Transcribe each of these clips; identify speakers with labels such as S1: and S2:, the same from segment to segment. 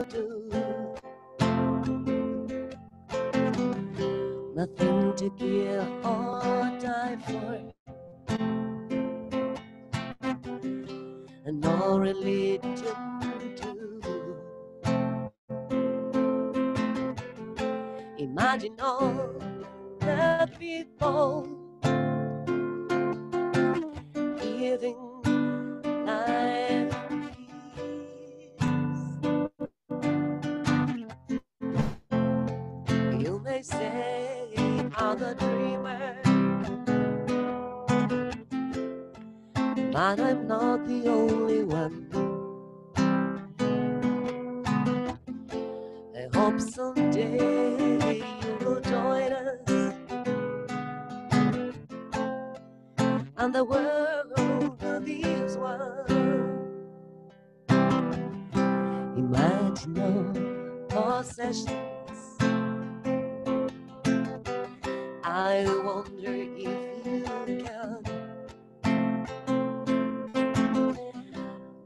S1: do. Nothing to kill or die for, and no religion too. Imagine all the people giving life peace. You may say I'm a dreamer, but I'm not the only one. I hope someday you will join us, and the world will be as one. Imagine no possessions. I wonder if you can.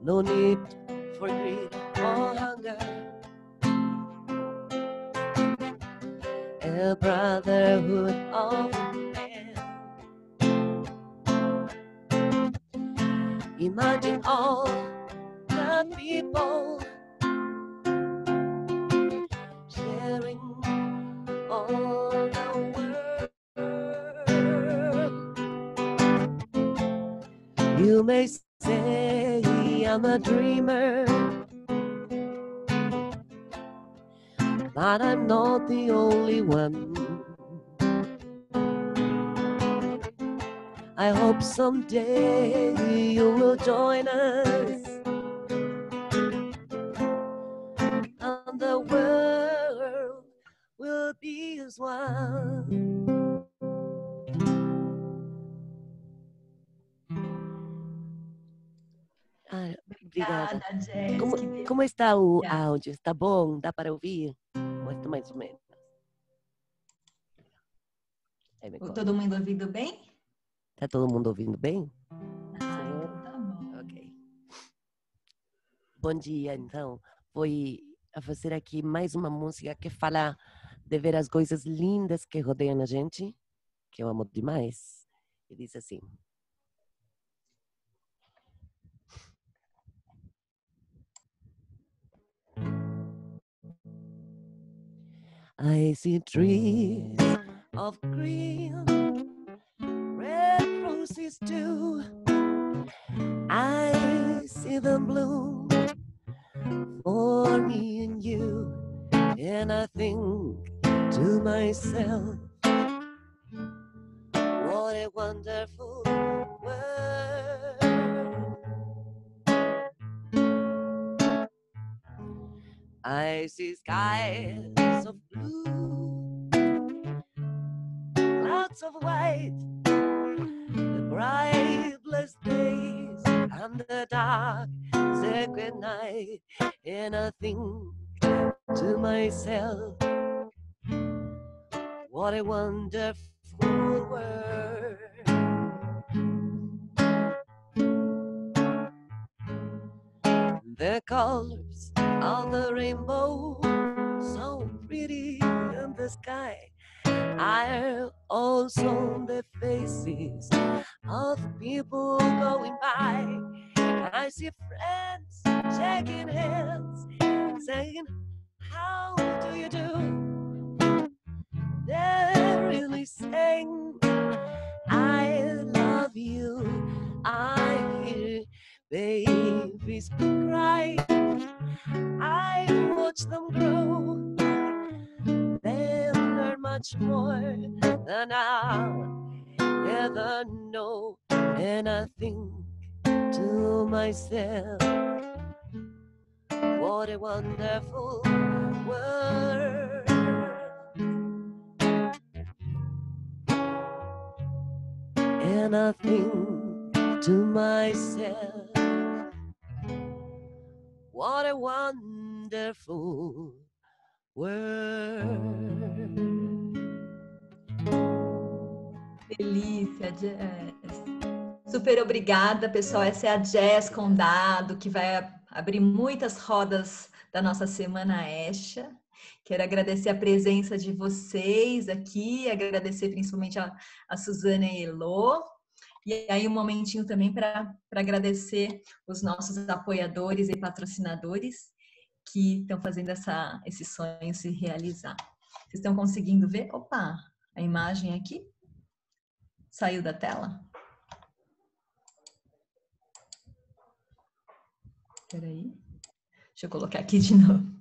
S1: No need for greed or hunger. A brotherhood of men. Imagine all the people sharing all the world. You may say I'm a dreamer, but I'm not the only one. I hope someday you will join us, and the world will be as one. Ah, obrigada. Como está o áudio? Está bom? Dá para ouvir? Mostra mais ou menos.
S2: Todo mundo ouvindo bem?
S1: Tá todo mundo ouvindo bem?
S2: Então tá bom.
S1: Ok. Bom dia, então. Vou a fazer aqui mais uma música que fala de ver as coisas lindas que rodeiam a gente, que eu amo demais. E diz assim. I see trees of green, red roses too. I see them bloom for me and you, and I think to myself, what a wonderful world. I see skies of blue, clouds of white, the bright blessed days and the dark sacred night, and I think to myself, what a wonderful world. The colors of the rainbow, so pretty in the sky, are also the faces of people going by. I see friends shaking hands, saying, how do you do? They're really saying, I love you. I hear babies cry, I watch them grow. They learn much more than I'll ever know, and I think to myself, what a wonderful world. And I think to myself, what a wonderful world.
S2: Delícia, Jazz. Super obrigada, pessoal. Essa é a Jazz Condado, que vai abrir muitas rodas da nossa Semana Esha. Quero agradecer a presença de vocês aqui, agradecer principalmente a Suzana e a Elô. E aí um momentinho também para agradecer os nossos apoiadores e patrocinadores que estão fazendo esse sonho se realizar. Vocês estão conseguindo ver? Opa, a imagem aqui saiu da tela? Espera aí. Deixa eu colocar aqui de novo.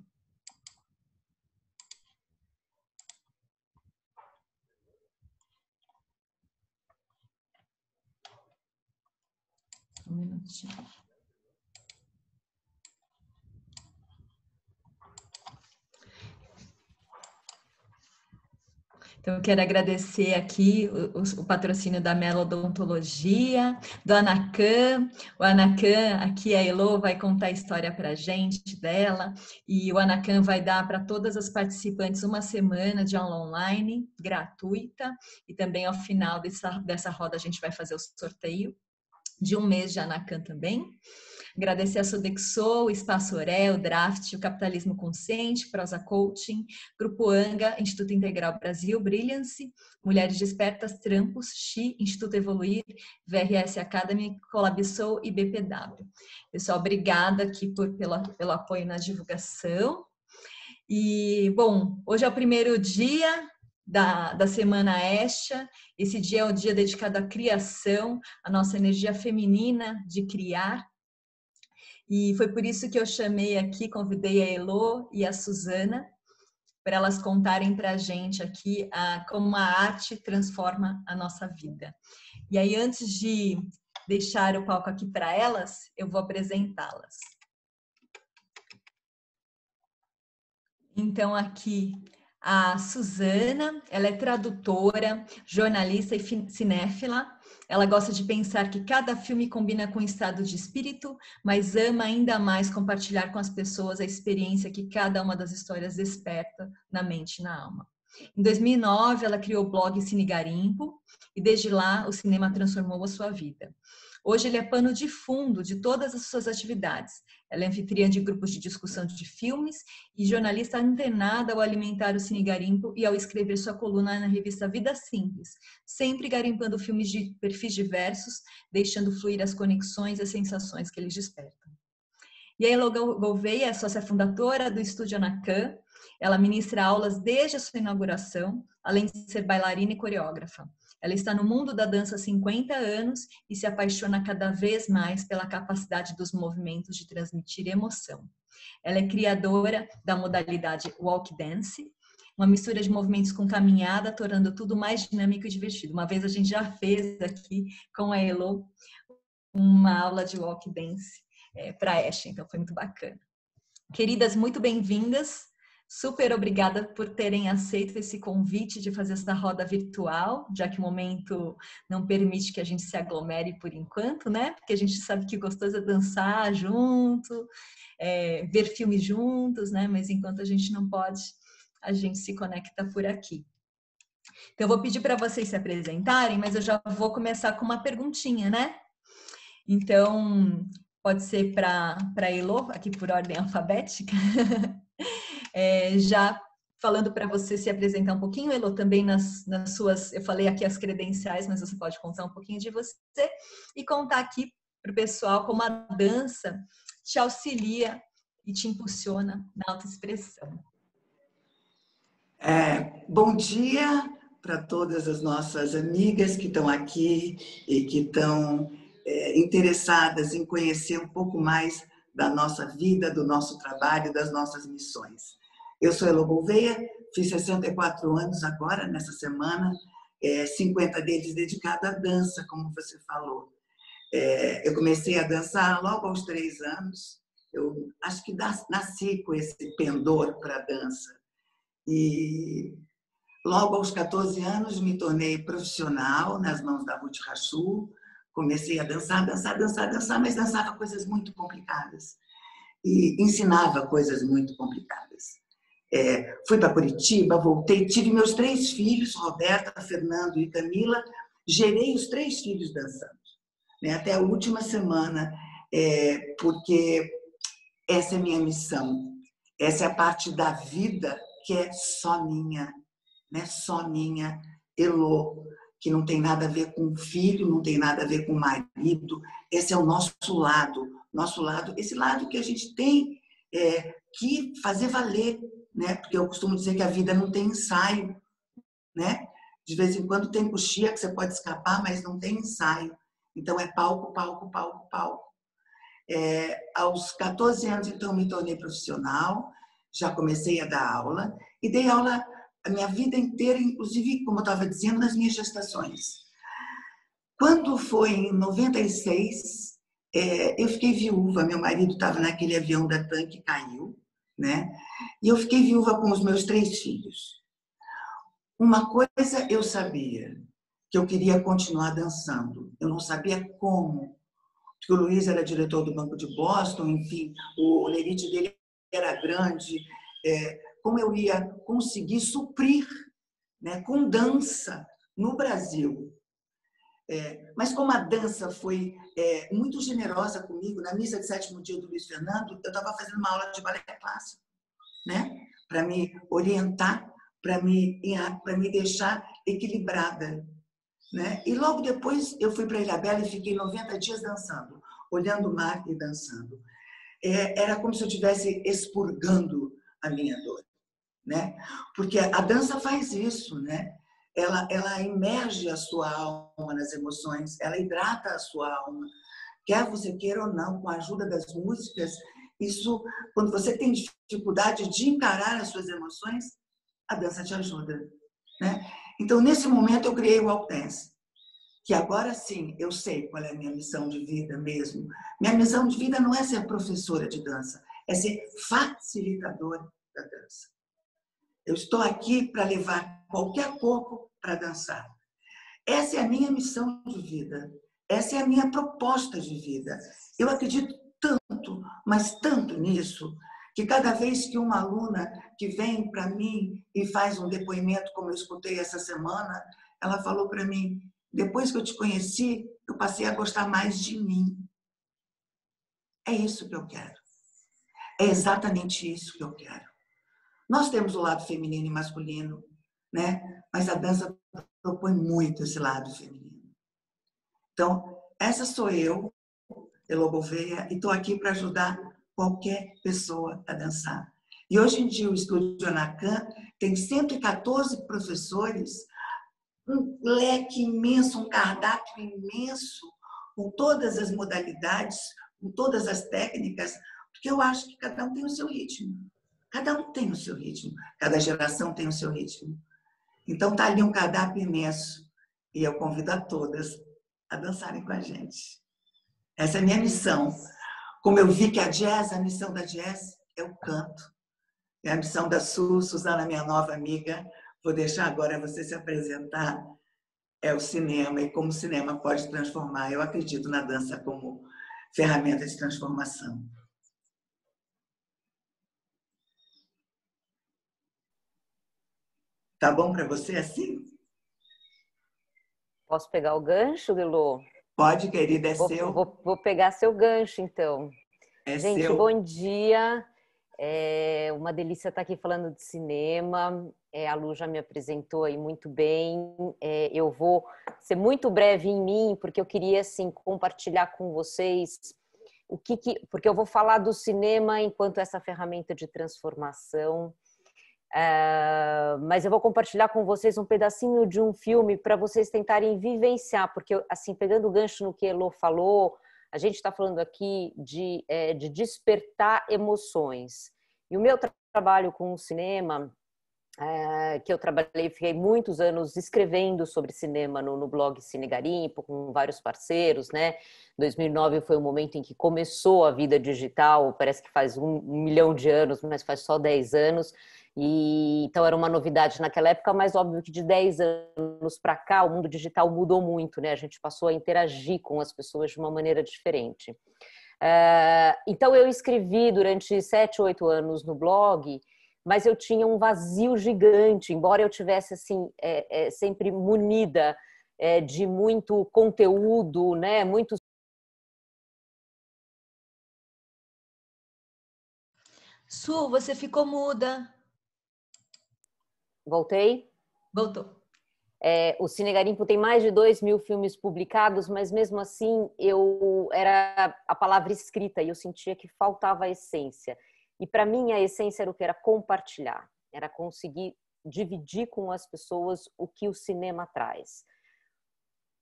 S2: Um minutinho. Então, eu quero agradecer aqui o patrocínio da Melodontologia, do Anacan. O Anacan, aqui a Elô vai contar a história para a gente dela, e o Anacan vai dar para todas as participantes uma semana de aula online, gratuita, e também ao final dessa roda a gente vai fazer o sorteio de um mês de Anacan também. Agradecer a Sodexo, o Espaço Oré, o Draft, o Capitalismo Consciente, Prosa Coaching, Grupo Anga, Instituto Integral Brasil, Brilliance, Mulheres Despertas, Trampos, XI, Instituto Evoluir, VRS Academy, Colabsou e BPW. Pessoal, obrigada aqui pelo apoio na divulgação. E, bom, hoje é o primeiro dia da Semana Esha. Esse dia é o dia dedicado à criação, à nossa energia feminina de criar. E foi por isso que eu chamei aqui, convidei a Elô e a Suzana, para elas contarem para a gente aqui como a arte transforma a nossa vida. E aí, antes de deixar o palco aqui para elas, eu vou apresentá-las. Então, aqui a Suzana, ela é tradutora, jornalista e cinéfila. Ela gosta de pensar que cada filme combina com o estado de espírito, mas ama ainda mais compartilhar com as pessoas a experiência que cada uma das histórias desperta na mente e na alma. Em 2009, ela criou o blog Cine Garimpo e desde lá o cinema transformou a sua vida. Hoje ele é pano de fundo de todas as suas atividades. Ela é anfitriã de grupos de discussão de filmes e jornalista antenada ao alimentar o Cine Garimpo e ao escrever sua coluna na revista Vida Simples, sempre garimpando filmes de perfis diversos, deixando fluir as conexões e as sensações que eles despertam. E a Elô Gouveia é sócia fundadora do Estúdio Anacan. Ela ministra aulas desde a sua inauguração, além de ser bailarina e coreógrafa. Ela está no mundo da dança há 50 anos e se apaixona cada vez mais pela capacidade dos movimentos de transmitir emoção. Ela é criadora da modalidade Walk Dance, uma mistura de movimentos com caminhada, tornando tudo mais dinâmico e divertido. Uma vez a gente já fez aqui com a Elô uma aula de Walk Dance para a Esha, então foi muito bacana. Queridas, muito bem-vindas. Super obrigada por terem aceito esse convite de fazer essa roda virtual, já que o momento não permite que a gente se aglomere por enquanto, né? Porque a gente sabe que gostoso é dançar junto, ver filmes juntos, né? Mas enquanto a gente não pode, a gente se conecta por aqui. Então, eu vou pedir para vocês se apresentarem, mas eu já vou começar com uma perguntinha, né? Então, pode ser para a Elô, aqui por ordem alfabética. Já falando para você se apresentar um pouquinho, Elô, também nas suas, eu falei aqui as credenciais, mas você pode contar um pouquinho de você e contar aqui para o pessoal como a dança te auxilia e te impulsiona na autoexpressão.
S3: Bom dia para todas as nossas amigas que estão aqui e que estão interessadas em conhecer um pouco mais da nossa vida, do nosso trabalho, das nossas missões. Eu sou Elô Gouveia, fiz 64 anos agora, nessa semana, 50 deles dedicados à dança, como você falou. Eu comecei a dançar logo aos 3 anos, eu acho que nasci com esse pendor para a dança. E logo aos 14 anos me tornei profissional nas mãos da Ruth Rachu. Comecei a dançar, mas dançava coisas muito complicadas. E ensinava coisas muito complicadas. Fui para Curitiba, voltei, tive meus 3 filhos, Roberta, Fernando e Camila, gerei os 3 filhos dançando, né, até a última semana, porque essa é a minha missão. Essa é a parte da vida que é só minha, né? Só minha, Elô, que não tem nada a ver com filho, não tem nada a ver com marido. Esse é o nosso lado, esse lado que a gente tem que fazer valer, né? Porque eu costumo dizer que a vida não tem ensaio, né? De vez em quando tem coxia que você pode escapar, mas não tem ensaio. Então é palco, palco, palco, palco. Aos 14 anos, então, me tornei profissional, já comecei a dar aula, e dei aula a minha vida inteira, inclusive, como eu estava dizendo, nas minhas gestações. Quando foi em 96, eu fiquei viúva, meu marido estava naquele avião da TAM que caiu, né? E eu fiquei viúva com os meus 3 filhos. Uma coisa eu sabia, que eu queria continuar dançando. Eu não sabia como, porque o Luiz era diretor do Banco de Boston, enfim, o lerite dele era grande. Como eu ia conseguir suprir, né, com dança no Brasil? Mas como a dança foi muito generosa comigo, na missa de 7º dia do Luiz Fernando, eu estava fazendo uma aula de balé clássico, né, para me orientar, para me deixar equilibrada, né? E logo depois eu fui para Ilhabela e fiquei 90 dias dançando, olhando o mar e dançando. Era como se eu estivesse expurgando a minha dor, né? Porque a dança faz isso, né? Ela imerge a sua alma nas emoções, ela hidrata a sua alma, quer você queira ou não, com a ajuda das músicas. Isso, quando você tem dificuldade de encarar as suas emoções, a dança te ajuda, né? Então, nesse momento, eu criei o Walk Dance, que agora sim eu sei qual é a minha missão de vida mesmo. Minha missão de vida não é ser professora de dança, é ser facilitadora da dança. Eu estou aqui para levar qualquer corpo para dançar. Essa é a minha missão de vida. Essa é a minha proposta de vida. Eu acredito tanto, mas tanto nisso, que cada vez que uma aluna que vem para mim e faz um depoimento, como eu escutei essa semana, ela falou para mim: depois que eu te conheci, eu passei a gostar mais de mim. É isso que eu quero. É exatamente isso que eu quero. Nós temos o lado feminino e masculino, né? Mas a dança propõe muito esse lado feminino. Então, essa sou eu, Elô Gouveia, e estou aqui para ajudar qualquer pessoa a dançar. E hoje em dia o Estúdio Anacan tem 114 professores, um leque imenso, um cardápio imenso, com todas as modalidades, com todas as técnicas, porque eu acho que cada um tem o seu ritmo. Cada um tem o seu ritmo, cada geração tem o seu ritmo. Então está ali um cardápio imenso, e eu convido a todas a dançarem com a gente. Essa é a minha missão. Como eu vi que a missão da jazz é o canto. É a missão da Suzana, minha nova amiga. Vou deixar agora você se apresentar. É o cinema e como o cinema pode transformar. Eu acredito na dança como ferramenta de transformação. Tá bom para você assim?
S4: Posso pegar o gancho, Lilô?
S3: Pode, querida, é seu.
S4: Vou pegar seu gancho, então. Gente,
S3: seu.
S4: Bom dia. É uma delícia estar aqui falando de cinema. A Lu já me apresentou aí muito bem. Eu vou ser muito breve em mim, porque eu queria assim, compartilhar com vocês porque eu vou falar do cinema enquanto essa ferramenta de transformação. Mas eu vou compartilhar com vocês um pedacinho de um filme para vocês tentarem vivenciar, porque assim, pegando o gancho no que a Elô falou, a gente está falando aqui de despertar emoções. E o meu trabalho com o cinema, que eu trabalhei, fiquei muitos anos escrevendo sobre cinema no blog Cine Garimpo, com vários parceiros, né? 2009 foi o momento em que começou a vida digital, parece que faz 1 milhão de anos, mas faz só 10 anos. E então era uma novidade naquela época, mas óbvio que de 10 anos para cá o mundo digital mudou muito, né? A gente passou a interagir com as pessoas de uma maneira diferente. Então eu escrevi durante 7, 8 anos no blog, mas eu tinha um vazio gigante, embora eu tivesse assim sempre munida de muito conteúdo, né?
S2: Su, você ficou muda.
S4: Voltei?
S2: Voltou.
S4: O Cine Garimpo tem mais de 2.000 filmes publicados, mas mesmo assim era a palavra escrita e eu sentia que faltava a essência. E para mim a essência era o que? Era compartilhar, era conseguir dividir com as pessoas o que o cinema traz.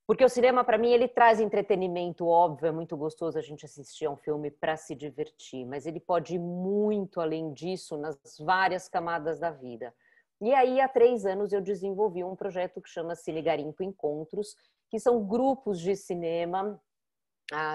S4: Porque o cinema, para mim, ele traz entretenimento, óbvio, é muito gostoso a gente assistir a um filme para se divertir, mas ele pode ir muito além disso nas várias camadas da vida. E aí, há 3 anos, eu desenvolvi um projeto que chama Cine Garimpo Encontros, que são grupos de cinema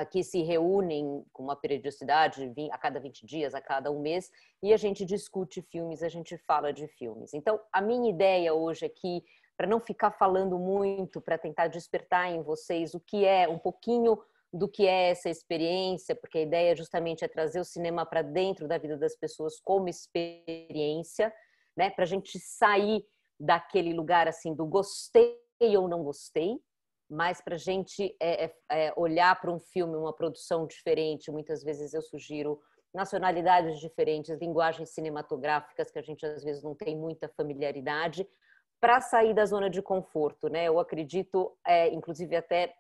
S4: que se reúnem com uma periodicidade a cada 20 dias, a cada um mês, e a gente discute filmes, a gente fala de filmes. Então, a minha ideia hoje aqui, para não ficar falando muito, para tentar despertar em vocês o que é, um pouquinho do que é essa experiência, porque a ideia justamente é trazer o cinema para dentro da vida das pessoas como experiência, né? Para a gente sair daquele lugar assim do gostei ou não gostei, mas para a gente olhar para um filme, uma produção diferente. Muitas vezes eu sugiro nacionalidades diferentes, linguagens cinematográficas que a gente às vezes não tem muita familiaridade, para sair da zona de conforto, né? Eu acredito, inclusive até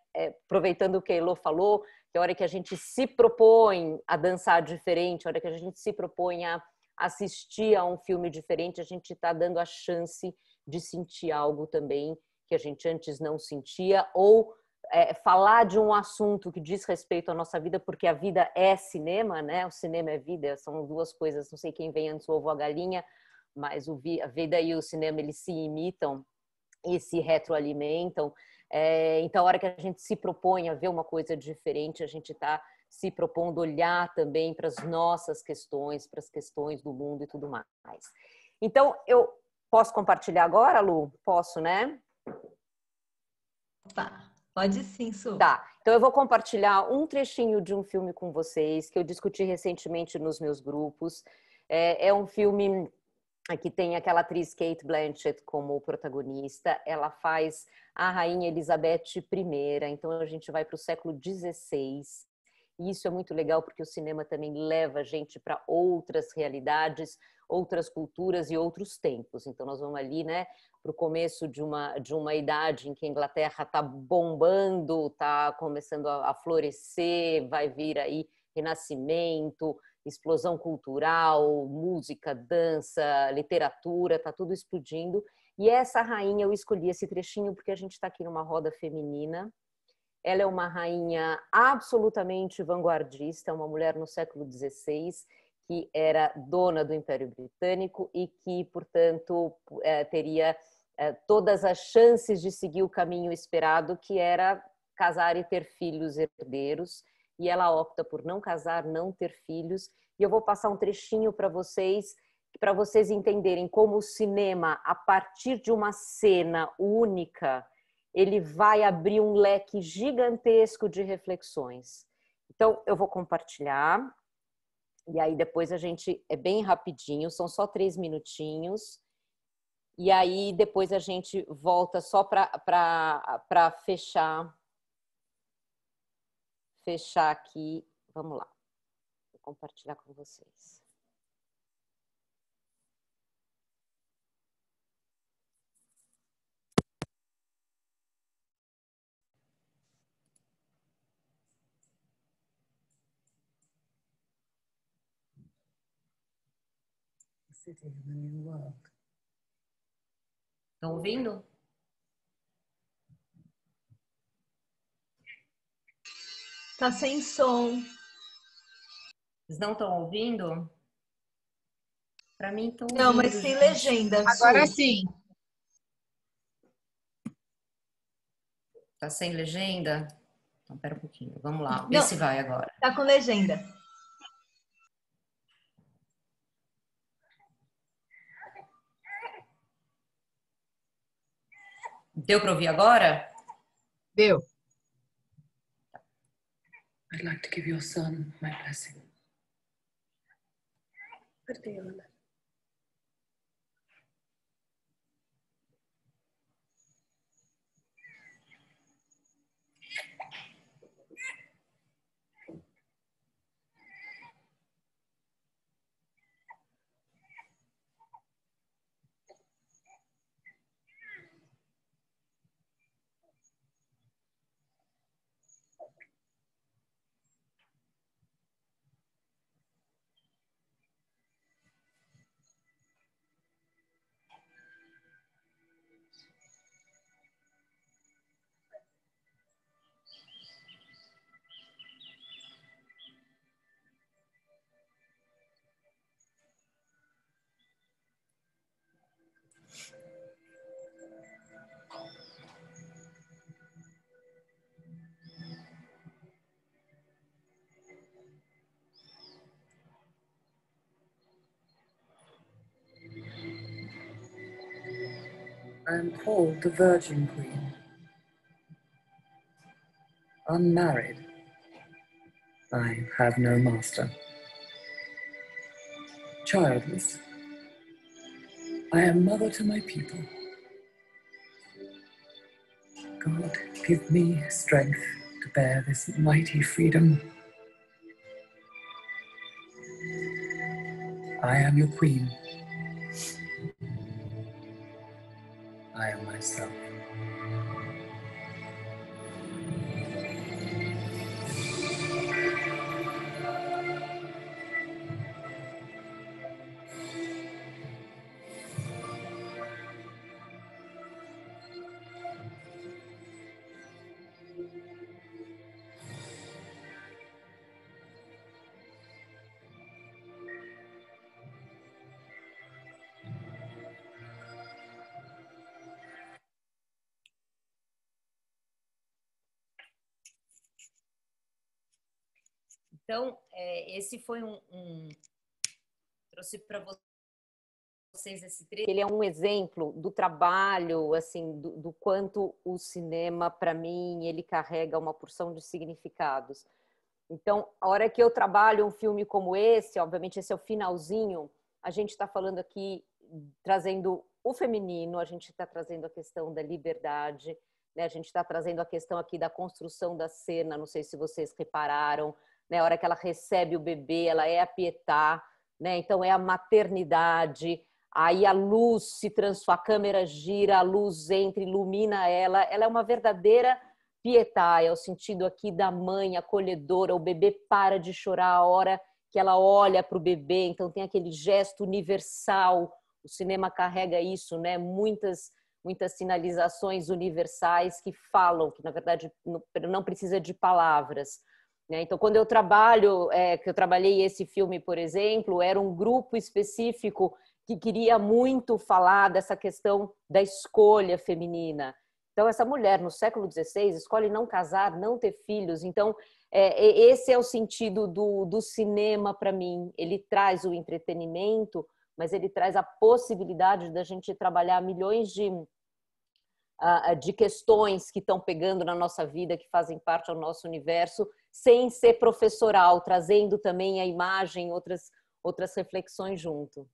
S4: aproveitando o que a Elô falou, que a hora que a gente se propõe a dançar diferente, a hora que a gente se propõe a assistir a um filme diferente, a gente está dando a chance de sentir algo também que a gente antes não sentia, ou falar de um assunto que diz respeito à nossa vida, porque a vida é cinema, né? O cinema é vida, são duas coisas, não sei quem vem antes, o ovo ou a galinha, mas a vida e o cinema, eles se imitam e se retroalimentam. Então, a hora que a gente se propõe a ver uma coisa diferente, a gente está se propondo olhar também para as nossas questões, para as questões do mundo e tudo mais. Então, eu posso compartilhar agora, Lu? Posso, né?
S2: Opa, pode sim, Su.
S4: Tá, então eu vou compartilhar um trechinho de um filme com vocês, que eu discuti recentemente nos meus grupos. É um filme que tem aquela atriz Cate Blanchett como protagonista. Ela faz a Rainha Elizabeth I, então a gente vai para o século XVI. E isso é muito legal porque o cinema também leva a gente para outras realidades, outras culturas e outros tempos. Então nós vamos ali, né, para o começo de uma idade em que a Inglaterra está bombando, está começando a florescer, vai vir aí Renascimento, explosão cultural, música, dança, literatura, está tudo explodindo. E essa rainha, eu escolhi esse trechinho porque a gente está aqui numa roda feminina. Ela é uma rainha absolutamente vanguardista, uma mulher no século XVI, que era dona do Império Britânico e que, portanto, teria todas as chances de seguir o caminho esperado, que era casar e ter filhos herdeiros. E ela opta por não casar, não ter filhos. E eu vou passar um trechinho para vocês entenderem como o cinema, a partir de uma cena única, ele vai abrir um leque gigantesco de reflexões. Então, eu vou compartilhar. E aí depois a gente, é bem rapidinho, são só 3 minutinhos. E aí depois a gente volta só para fechar aqui. Vamos lá. Vou compartilhar com vocês. Estão ouvindo?
S2: Tá sem som.
S4: Vocês não estão ouvindo? Para mim estão ouvindo.
S2: Não, mas sem legenda.
S5: Agora
S2: Su.
S5: sim.
S4: Tá sem legenda? Então, pera um pouquinho. Vamos lá. Vê
S2: Não,
S4: se vai agora.
S2: tá com legenda.
S4: Deu para ouvir agora?
S5: Deu.
S6: I'd like to give your son my blessing. I am called the Virgin Queen. Unmarried, I have no master. Childless, I am mother to my people. God, give me strength to bear this mighty freedom. I am your queen. I am myself.
S4: Então, esse foi trouxe para vocês esse trecho. Ele é um exemplo do trabalho, assim, do quanto o cinema, para mim, ele carrega uma porção de significados. Então, a hora que eu trabalho um filme como esse, obviamente esse é o finalzinho, a gente está falando aqui, trazendo o feminino, a gente está trazendo a questão da liberdade, né? A gente está trazendo a questão aqui da construção da cena, não sei se vocês repararam, né? A hora que ela recebe o bebê, ela é a Pietà, né? Então é a maternidade, aí a luz se transforma, a câmera gira, a luz entra, ilumina ela é uma verdadeira Pietà, é o sentido aqui da mãe acolhedora, o bebê para de chorar a hora que ela olha para o bebê, então tem aquele gesto universal, o cinema carrega isso, né? Muitas sinalizações universais que falam, que na verdade não precisa de palavras. Então, quando eu trabalhei esse filme, por exemplo, era um grupo específico que queria muito falar dessa questão da escolha feminina. Então, essa mulher, no século XVI, escolhe não casar, não ter filhos. Então, esse é o sentido do cinema para mim. Ele traz o entretenimento, mas ele traz a possibilidade da gente trabalhar milhões de questões que estão pegando na nossa vida, que fazem parte do nosso universo, sem ser professoral, trazendo também a imagem, outras reflexões junto.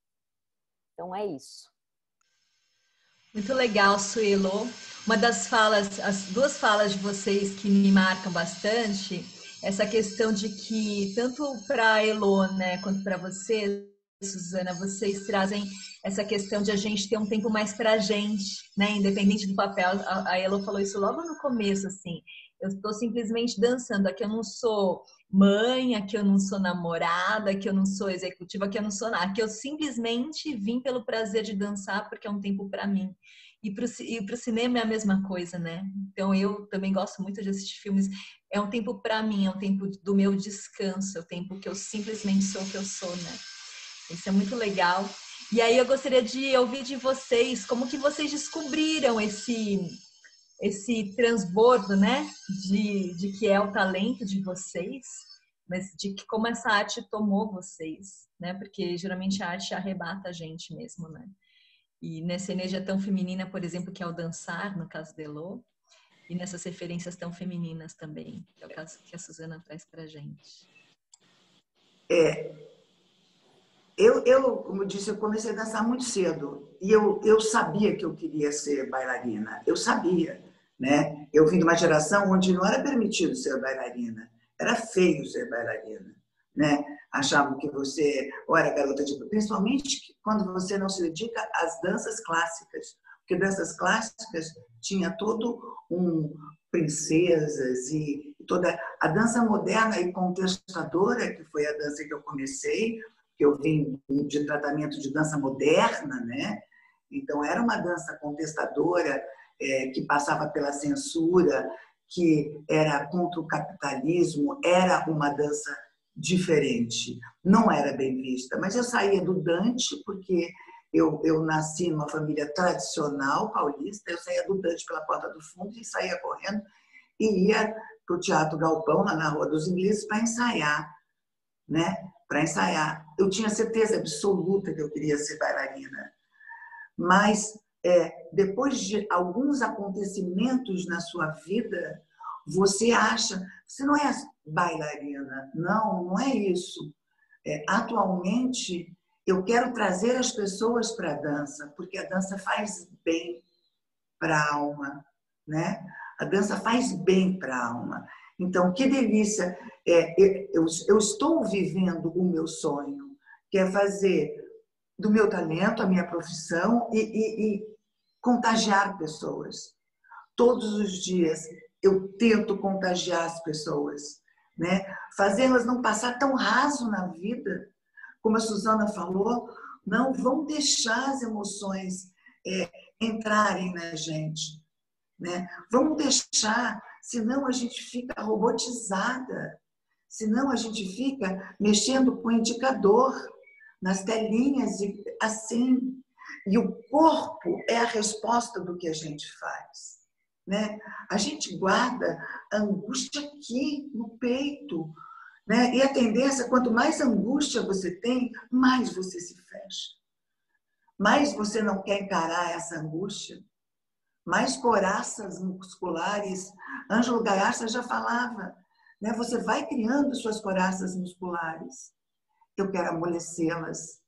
S4: Então é isso.
S2: Muito legal, Suelo. Uma das falas, as duas falas de vocês que me marcam bastante, essa questão de que, tanto para a Elo, né, quanto para você, Suzana, vocês trazem essa questão de a gente ter um tempo mais para a gente, né, independente do papel. A Elo falou isso logo no começo, assim, eu estou simplesmente dançando, aqui eu não sou mãe, aqui eu não sou namorada, aqui eu não sou executiva, aqui eu não sou nada, aqui eu simplesmente vim pelo prazer de dançar porque é um tempo para mim. E para o cinema é a mesma coisa, né? Então eu também gosto muito de assistir filmes. É um tempo para mim, é um tempo do meu descanso, é o tempo que eu simplesmente sou o que eu sou, né? Isso é muito legal. E aí eu gostaria de ouvir de vocês como que vocês descobriram esse transbordo, né, de que é o talento de vocês, mas de que como essa arte tomou vocês, né, porque geralmente a arte arrebata a gente mesmo, né, e nessa energia tão feminina, por exemplo, que é o dançar, no caso de Elo, e nessas referências tão femininas também, que é o caso que a Suzana traz pra gente.
S3: Eu, como eu disse, eu comecei a dançar muito cedo e eu sabia que eu queria ser bailarina, eu sabia, né? Eu vim de uma geração onde não era permitido ser bailarina, era feio ser bailarina, né? Achavam que você ou era garota de... Principalmente quando você não se dedica às danças clássicas, porque danças clássicas tinha todo princesas e toda a dança moderna e contestadora, que foi a dança que eu comecei, que eu vim de tratamento de dança moderna, né? Então era uma dança contestadora, que passava pela censura, que era contra o capitalismo, era uma dança diferente, não era bem vista. Mas eu saía do Dante, porque eu nasci numa família tradicional paulista, eu saía do Dante pela porta do fundo e saía correndo e ia para o Teatro Galpão, lá na Rua dos Ingleses, para ensaiar, né? Para ensaiar. Eu tinha certeza absoluta que eu queria ser bailarina, mas depois de alguns acontecimentos na sua vida, você acha, você não é bailarina, não é isso. Atualmente, eu quero trazer as pessoas para a dança, porque a dança faz bem para a alma, né? A dança faz bem para a alma. Então, que delícia! Eu estou vivendo o meu sonho, que é fazer do meu talento a minha profissão e contagiar pessoas. Todos os dias eu tento contagiar as pessoas, né? Fazê-las não passar tão raso na vida, como a Suzana falou, não vão deixar as emoções entrarem na gente, né? Vamos deixar, senão a gente fica robotizada, senão a gente fica mexendo com o indicador nas telinhas e assim. E o corpo é a resposta do que a gente faz, né? A gente guarda a angústia aqui no peito, né? E a tendência, quanto mais angústia você tem, mais você se fecha. Mais você não quer encarar essa angústia, mais coraças musculares. Ângelo Gaiarsa já falava, né? Você vai criando suas coraças musculares. Eu quero amolecê-las,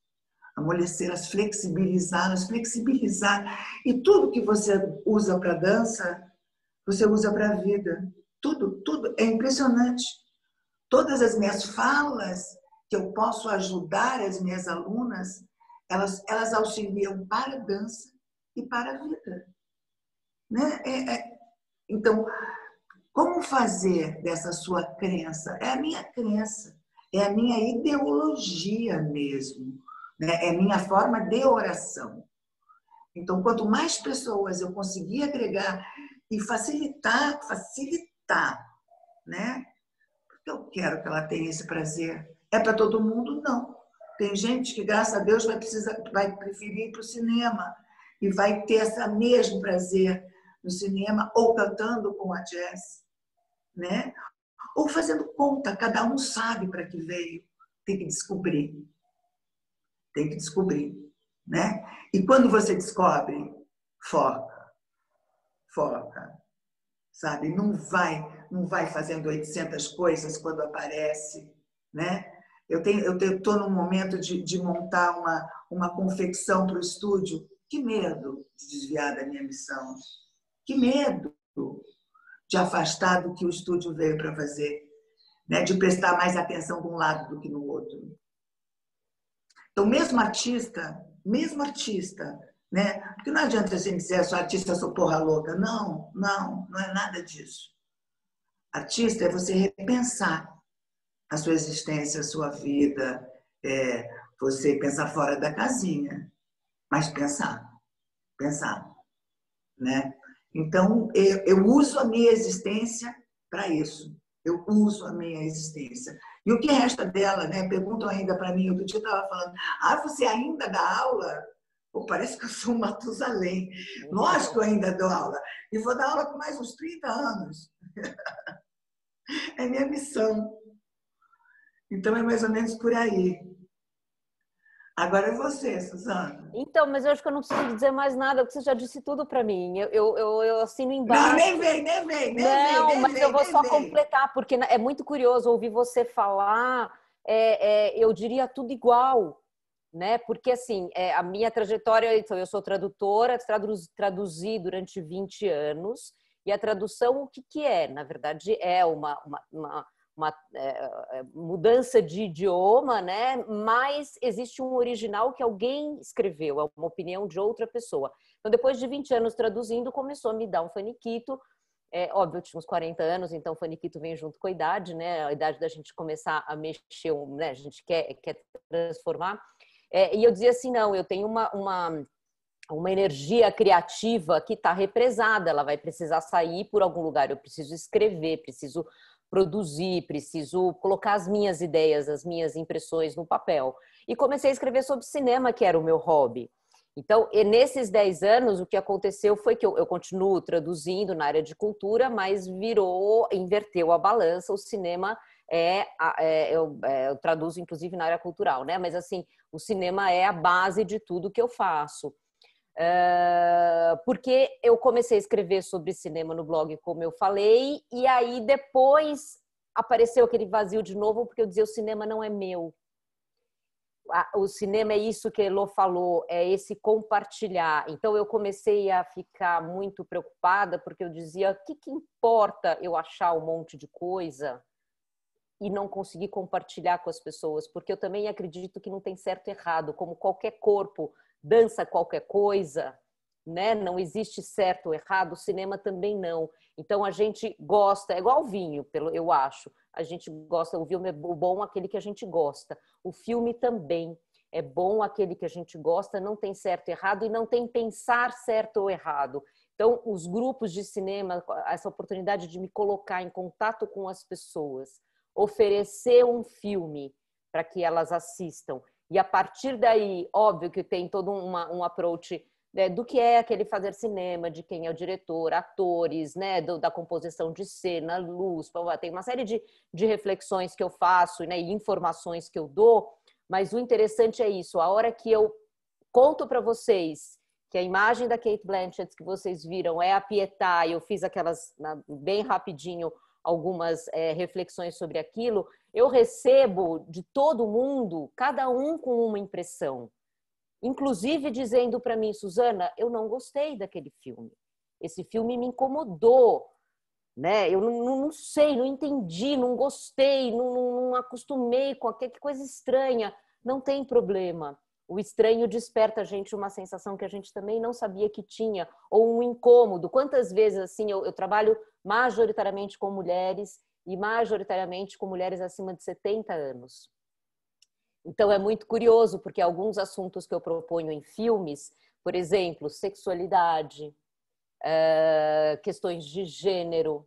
S3: flexibilizar. E tudo que você usa para dança, você usa para a vida. Tudo é impressionante. Todas as minhas falas que eu posso ajudar as minhas alunas, elas auxiliam para a dança e para a vida, né? Então, como fazer dessa sua crença? É a minha crença, é a minha ideologia mesmo, né? É a minha forma de oração. Então, quanto mais pessoas eu conseguir agregar e facilitar, né? Porque eu quero que ela tenha esse prazer. É para todo mundo? Não. Tem gente que, graças a Deus, vai preferir ir para o cinema e vai ter esse mesmo prazer no cinema, ou cantando com a jazz, né? Ou fazendo conta, cada um sabe para que veio. Tem que descobrir. Né? E quando você descobre, foca, sabe? Não vai fazendo 800 coisas quando aparece, né? Eu estou num momento de montar uma confecção para o estúdio. Que medo de desviar da minha missão. Que medo de afastar do que o estúdio veio para fazer, né? De prestar mais atenção de um lado do que no outro. Então, mesmo artista, né? Porque não adianta você dizer, sou artista, sou porra louca. Não é nada disso. Artista é você repensar a sua existência, a sua vida, você pensar fora da casinha, mas pensar, né? Então, eu uso a minha existência para isso. Eu uso a minha existência. E o que resta dela, né? Perguntam ainda para mim, outro dia eu estava falando, você ainda dá aula? Pô, parece que eu sou um Matusalém. Lógico que eu ainda dou aula. E vou dar aula com mais uns 30 anos. É minha missão. Então, é mais ou menos por aí. Agora é você, Suzana.
S4: Então, mas eu acho que eu não preciso dizer mais nada, porque você já disse tudo para mim. Eu assino embaixo.
S3: Não, nem vem.
S4: Mas eu vou só completar, porque é muito curioso ouvir você falar, eu diria tudo igual, né? Porque, assim, a minha trajetória, então, eu sou tradutora, traduzi durante 20 anos, e a tradução, o que é? Na verdade, é uma mudança de idioma, né? Mas existe um original que alguém escreveu, é uma opinião de outra pessoa. Então, depois de 20 anos traduzindo, começou a me dar um faniquito. Óbvio, eu tinha uns 40 anos, então o faniquito vem junto com a idade, né? A idade da gente começar a mexer, né? A gente quer transformar. E eu dizia assim, não, eu tenho uma energia criativa que está represada, ela vai precisar sair por algum lugar, eu preciso escrever, preciso produzir, preciso colocar as minhas ideias, as minhas impressões no papel. E comecei a escrever sobre cinema, que era o meu hobby. Então, nesses 10 anos, o que aconteceu foi que eu continuo traduzindo na área de cultura, mas inverteu a balança, o cinema eu traduzo inclusive na área cultural, né? Mas assim, o cinema é a base de tudo que eu faço. Porque eu comecei a escrever sobre cinema no blog, como eu falei, e aí depois apareceu aquele vazio de novo, porque eu dizia, o cinema não é meu. O cinema é isso que a Elô falou, é esse compartilhar. Então eu comecei a ficar muito preocupada, porque eu dizia, o que importa eu achar um monte de coisa e não conseguir compartilhar com as pessoas? Porque eu também acredito que não tem certo e errado, como qualquer corpo dança qualquer coisa, né? Não existe certo ou errado, o cinema também não. Então a gente gosta, é igual vinho, eu acho. A gente gosta, o vinho é bom aquele que a gente gosta. O filme também é bom aquele que a gente gosta, não tem certo e errado e não tem pensar certo ou errado. Então, os grupos de cinema, essa oportunidade de me colocar em contato com as pessoas, oferecer um filme para que elas assistam. E a partir daí, óbvio que tem todo um approach, né, do que é aquele fazer cinema, de quem é o diretor, atores, né, da composição de cena, luz, tem uma série de reflexões que eu faço, né, e informações que eu dou, mas o interessante é isso, a hora que eu conto para vocês que a imagem da Cate Blanchett que vocês viram é a Pietà, e eu fiz aquelas, bem rapidinho, algumas reflexões sobre aquilo, eu recebo de todo mundo, cada um com uma impressão. Inclusive dizendo para mim, Suzana, eu não gostei daquele filme. Esse filme me incomodou, né? Eu não sei, não entendi, não gostei, não acostumei com aquela coisa estranha. Não tem problema. O estranho desperta a gente uma sensação que a gente também não sabia que tinha, ou um incômodo. Quantas vezes, assim, eu trabalho majoritariamente com mulheres e majoritariamente com mulheres acima de 70 anos. Então é muito curioso, porque alguns assuntos que eu proponho em filmes, por exemplo, sexualidade, questões de gênero,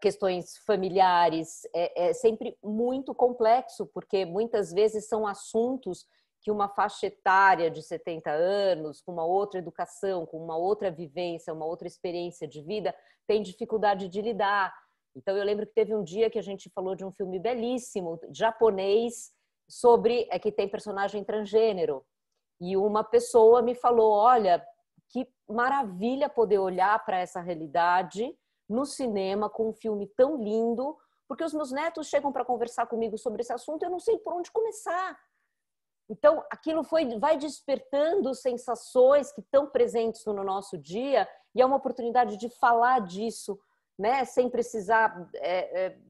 S4: questões familiares, é sempre muito complexo, porque muitas vezes são assuntos que uma faixa etária de 70 anos, com uma outra educação, com uma outra vivência, uma outra experiência de vida, tem dificuldade de lidar. Então eu lembro que teve um dia que a gente falou de um filme belíssimo, japonês, sobre que tem personagem transgênero. E uma pessoa me falou, olha, que maravilha poder olhar para essa realidade no cinema com um filme tão lindo, porque os meus netos chegam para conversar comigo sobre esse assunto e eu não sei por onde começar. Então, aquilo vai despertando sensações que estão presentes no nosso dia e é uma oportunidade de falar disso, né? Sem precisar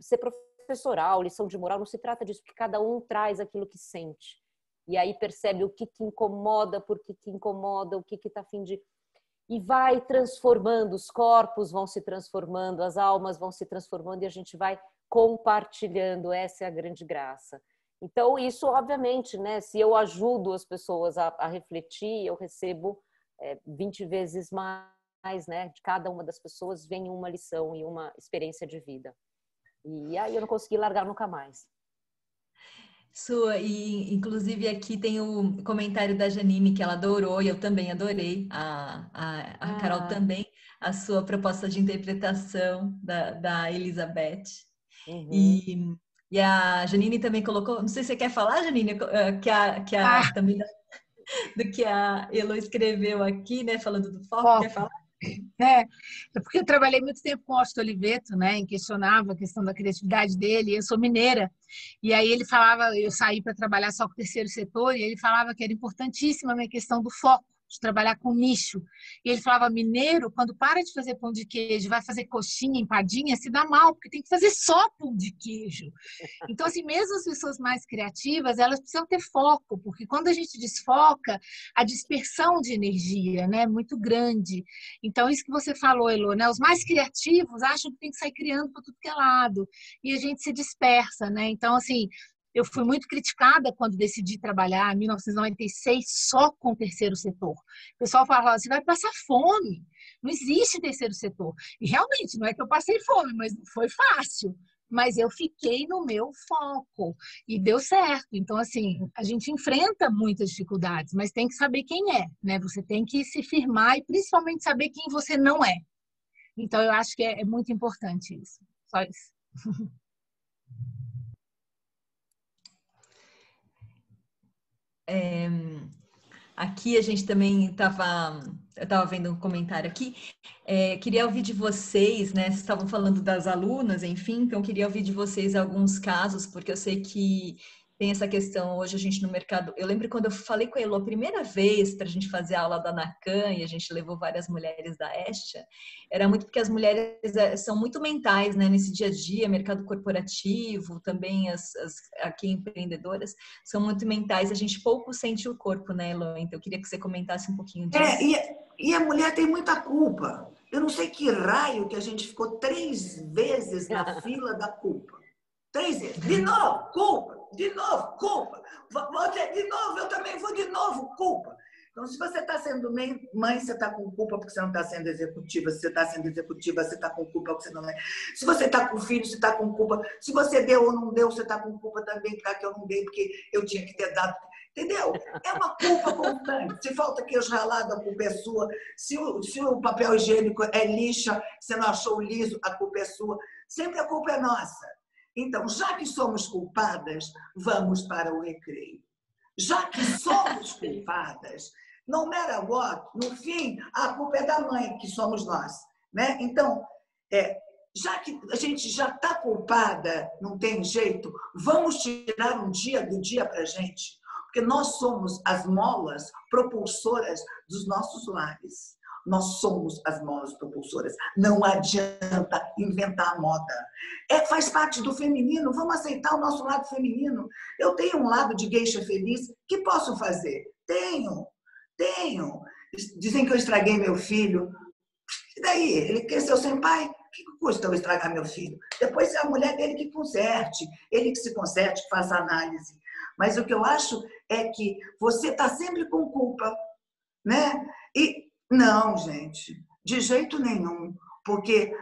S4: ser professoral, lição de moral, não se trata disso, porque cada um traz aquilo que sente. E aí percebe o que incomoda, por que incomoda, o que está a fim de... E vai transformando, os corpos vão se transformando, as almas vão se transformando e a gente vai compartilhando, essa é a grande graça. Então, isso, obviamente, né? Se eu ajudo as pessoas a refletir, eu recebo 20 vezes mais, né? De cada uma das pessoas vem uma lição e uma experiência de vida. E aí eu não consegui largar nunca mais.
S2: E inclusive aqui tem o comentário da Janine, que ela adorou, e eu também adorei, a Carol também, a sua proposta de interpretação da Elizabeth. Uhum. E a Janine também colocou, não sei se você quer falar, Janine, também do que a Elo escreveu aqui, né, falando do foco, quer falar?
S5: É porque eu trabalhei muito tempo com o Austin Oliveto, né, e questionava a questão da criatividade dele. Eu sou mineira, e aí ele falava, eu saí para trabalhar só com o terceiro setor, e ele falava que era importantíssima a minha questão do foco, de trabalhar com nicho. E ele falava, mineiro, quando para de fazer pão de queijo, vai fazer coxinha, empadinha, se dá mal, porque tem que fazer só pão de queijo. Então, assim, mesmo as pessoas mais criativas, elas precisam ter foco, porque quando a gente desfoca, a dispersão de energia, né, é muito grande. Então, isso que você falou, Elô, né, os mais criativos acham que tem que sair criando para tudo que é lado, e a gente se dispersa, né? Então, assim, eu fui muito criticada quando decidi trabalhar em 1996 só com o terceiro setor. O pessoal falava, você vai passar fome, não existe terceiro setor. E realmente, não é que eu passei fome, mas não foi fácil. Mas eu fiquei no meu foco e deu certo. Então, assim, a gente enfrenta muitas dificuldades, mas tem que saber quem é, né? Você tem que se firmar e principalmente saber quem você não é. Então, eu acho que é muito importante isso. Só isso.
S2: Aqui a gente também eu estava vendo um comentário aqui, queria ouvir de vocês, né? Vocês estavam falando das alunas, enfim, então queria ouvir de vocês alguns casos, porque eu sei que tem essa questão hoje a gente no mercado. Eu lembro quando eu falei com a Elo a primeira vez para a gente fazer a aula da Nakan e a gente levou várias mulheres da Estia, era muito porque as mulheres são muito mentais, né? Nesse dia a dia, mercado corporativo, também as aqui empreendedoras, são muito mentais. A gente pouco sente o corpo, né, Elo? Então eu queria que você comentasse um pouquinho disso.
S3: E a mulher tem muita culpa. Eu não sei que raio que a gente ficou 3 vezes na fila da culpa. 3 vezes. De novo, culpa. De novo, culpa. Você, de novo, eu também vou de novo, culpa. Então, se você está sendo mãe, você está com culpa porque você não está sendo executiva. Se você está sendo executiva, você está com culpa porque você não é. Se você está com filho, você está com culpa. Se você deu ou não deu, você está com culpa também porque eu não dei, porque eu tinha que ter dado. Entendeu? É uma culpa constante. Se falta queijo ralado, a culpa é sua. Se o papel higiênico é lixa, você não achou liso, a culpa é sua. Sempre a culpa é nossa. Então, já que somos culpadas, vamos para o recreio. Já que somos culpadas, no matter what, no fim, a culpa é da mãe, que somos nós. Né? Então, já que a gente já está culpada, não tem jeito, vamos tirar um dia do dia para a gente. Porque nós somos as molas propulsoras dos nossos lares. Nós somos as molas propulsoras. Não adianta inventar moda. Faz parte do feminino. Vamos aceitar o nosso lado feminino. Eu tenho um lado de geisha feliz. O que posso fazer? Tenho. Dizem que eu estraguei meu filho. E daí? Ele cresceu sem pai? O que custa eu estragar meu filho? Depois é a mulher dele que conserte. Ele que se conserte, que faça análise. Mas o que eu acho é que você está sempre com culpa. Né? E não, gente, de jeito nenhum, porque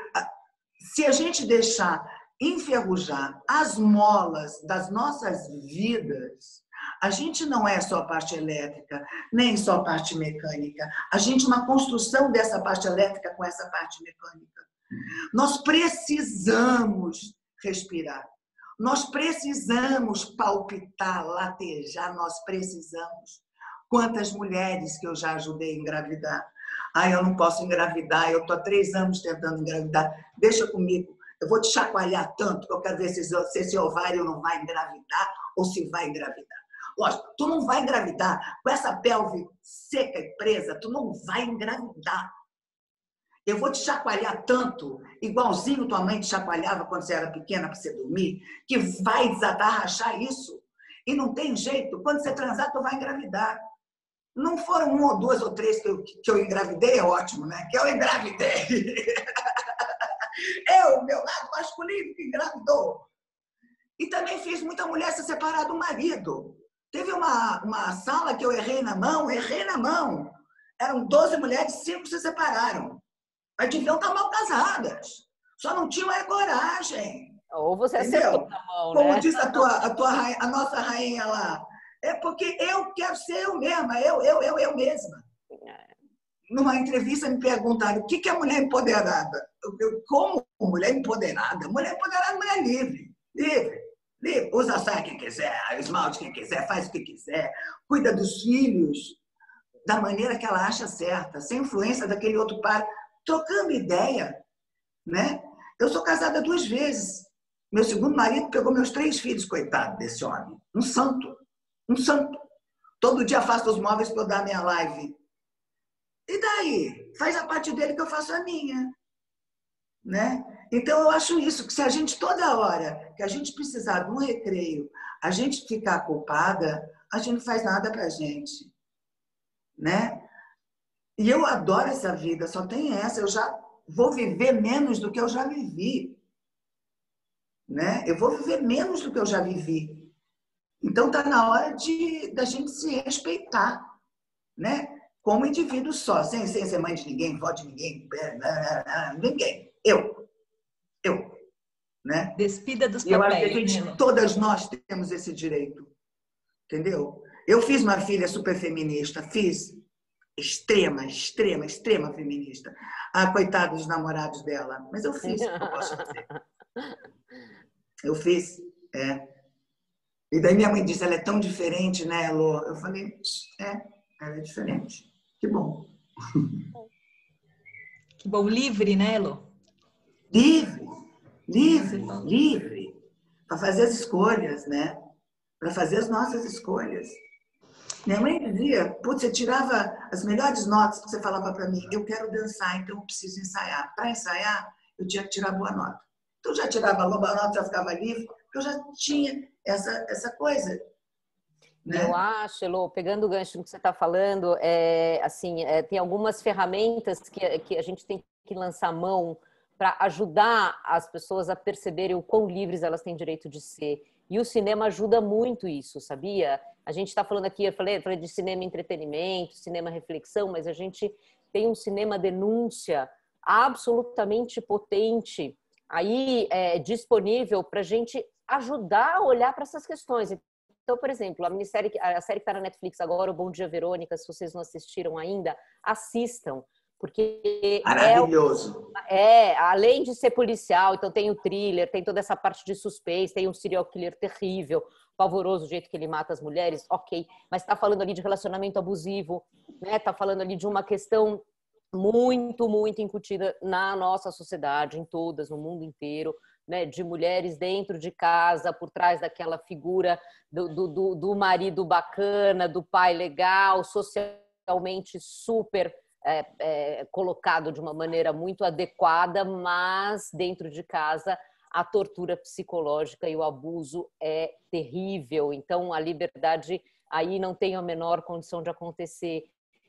S3: se a gente deixar enferrujar as molas das nossas vidas, a gente não é só parte elétrica, nem só parte mecânica, a gente é uma construção dessa parte elétrica com essa parte mecânica. Nós precisamos respirar, nós precisamos palpitar, latejar, nós precisamos. Quantas mulheres que eu já ajudei a engravidar? Eu não posso engravidar, eu estou há 3 anos tentando engravidar. Deixa comigo, eu vou te chacoalhar tanto que eu quero ver se esse ovário não vai engravidar ou se vai engravidar. Lógico, tu não vai engravidar. Com essa pelve seca e presa, tu não vai engravidar. Eu vou te chacoalhar tanto, igualzinho tua mãe te chacoalhava quando você era pequena para você dormir, que vai desatar, rachar isso. E não tem jeito, quando você transar, tu vai engravidar. Não foram 1 ou 2 ou 3 que eu engravidei, é ótimo, né? Que eu engravidei. Eu, meu lado masculino, que engravidou. E também fiz muita mulher se separar do marido. Teve uma sala que eu errei na mão. Eram 12 mulheres, 5 se separaram. Mas deviam estar mal casadas. Só não tinham coragem.
S4: Ou você acertou na mão,
S3: Como
S4: né?
S3: disse a nossa rainha lá. É porque eu quero ser eu mesma, eu mesma. Numa entrevista me perguntaram o que é mulher empoderada. Como mulher empoderada? Mulher empoderada é mulher livre. Livre. Usa saia quem quiser, esmalte quem quiser, faz o que quiser. Cuida dos filhos da maneira que ela acha certa, sem influência daquele outro par. Trocando ideia. Né? Eu sou casada 2 vezes. Meu segundo marido pegou meus 3 filhos, coitado desse homem. Um santo. Todo dia faço os móveis para eu dar a minha live. E daí? Faz a parte dele que eu faço a minha. Né? Então, eu acho isso, que se a gente, toda hora que a gente precisar de um recreio, a gente ficar culpada, a gente não faz nada para a gente. Né? E eu adoro essa vida, só tem essa. Eu já vou viver menos do que eu já vivi. Né? Eu vou viver menos do que eu já vivi. Então, está na hora da gente se respeitar, né? Como indivíduo só, sem ser mãe de ninguém, vó de ninguém, ninguém. Eu. Né?
S2: Despida dos
S3: papéis. Eu acho que todas nós temos esse direito. Entendeu? Eu fiz uma filha super feminista, fiz extrema feminista. Coitada dos namorados dela. Mas eu fiz o que eu posso fazer. Eu fiz, E daí minha mãe disse, ela é tão diferente, né, Elô? Eu falei, Ela é diferente. Que bom.
S2: Que bom, livre, né, Elô?
S3: Livre, livre, livre. Para fazer as escolhas, né? Para fazer as nossas escolhas. Minha mãe dizia, putz, você tirava as melhores notas, você falava para mim, eu quero dançar, então eu preciso ensaiar. Para ensaiar, eu tinha que tirar boa nota. Então, eu já tirava boa nota, já ficava livre, porque eu já tinha essa coisa. Né?
S4: Eu acho, Elô, pegando o gancho no que você está falando, tem algumas ferramentas que a gente tem que lançar mão para ajudar as pessoas a perceberem o quão livres elas têm direito de ser. E o cinema ajuda muito isso, sabia? A gente está falando aqui, eu falei de cinema entretenimento, cinema reflexão, mas a gente tem um cinema denúncia absolutamente potente aí disponível para a gente ajudar a olhar para essas questões. Então, por exemplo, a série que está na Netflix agora, o Bom Dia Verônica, se vocês não assistiram ainda, assistam. Porque
S3: maravilhoso.
S4: Além de ser policial, então tem o thriller, tem toda essa parte de suspense, tem um serial killer terrível, pavoroso o jeito que ele mata as mulheres, ok, mas está falando ali de relacionamento abusivo, né? Está falando ali de uma questão muito, muito incutida na nossa sociedade, em todas, no mundo inteiro, né? De mulheres dentro de casa, por trás daquela figura do marido bacana, do pai legal, socialmente super colocado de uma maneira muito adequada, mas dentro de casa a tortura psicológica e o abuso é terrível. Então a liberdade aí não tem a menor condição de acontecer.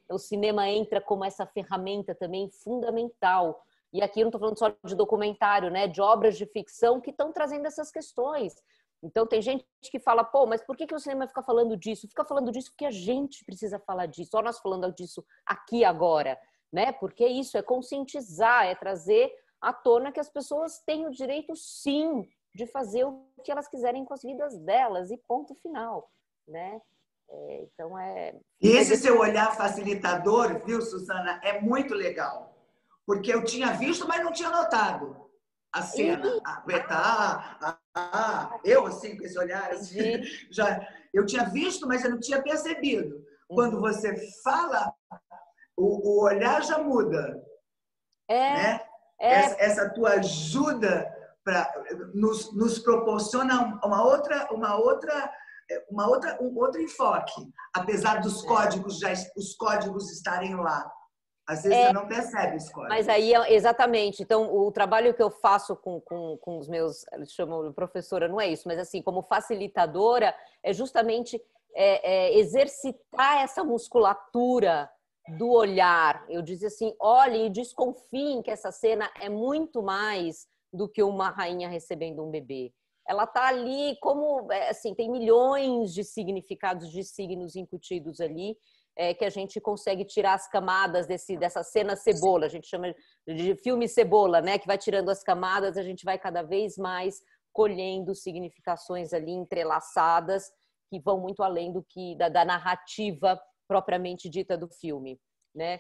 S4: O cinema entra como essa ferramenta também fundamental. E aqui eu não estou falando só de documentário, né? De obras de ficção que estão trazendo essas questões. Então tem gente que fala, pô, mas por que o cinema fica falando disso? Fica falando disso porque a gente precisa falar disso. Só nós falando disso aqui agora, né? Porque isso é conscientizar, é trazer à tona que as pessoas têm o direito, sim, de fazer o que elas quiserem com as vidas delas e ponto final, né? Então
S3: E esse seu olhar facilitador, viu, Susana, é muito legal. Porque eu tinha visto, mas não tinha notado a cena. Eu, assim, com esse olhar, assim, eu tinha visto, mas eu não tinha percebido. Quando você fala, o olhar já muda. Né? Essa tua ajuda nos proporciona um outro enfoque, apesar dos códigos, os códigos estarem lá. Às vezes você não percebe os códigos.
S4: Mas aí, exatamente. Então, o trabalho que eu faço com os meus, eles chamam de professora, não é isso, mas assim, como facilitadora, é justamente exercitar essa musculatura do olhar. Eu dizia assim, olhem e desconfiem que essa cena é muito mais do que uma rainha recebendo um bebê. Ela está ali como, assim, tem milhões de significados de signos incutidos ali, que a gente consegue tirar as camadas dessa cena cebola, a gente chama de filme cebola, né? Que vai tirando as camadas, a gente vai cada vez mais colhendo significações ali entrelaçadas que vão muito além da narrativa propriamente dita do filme, né?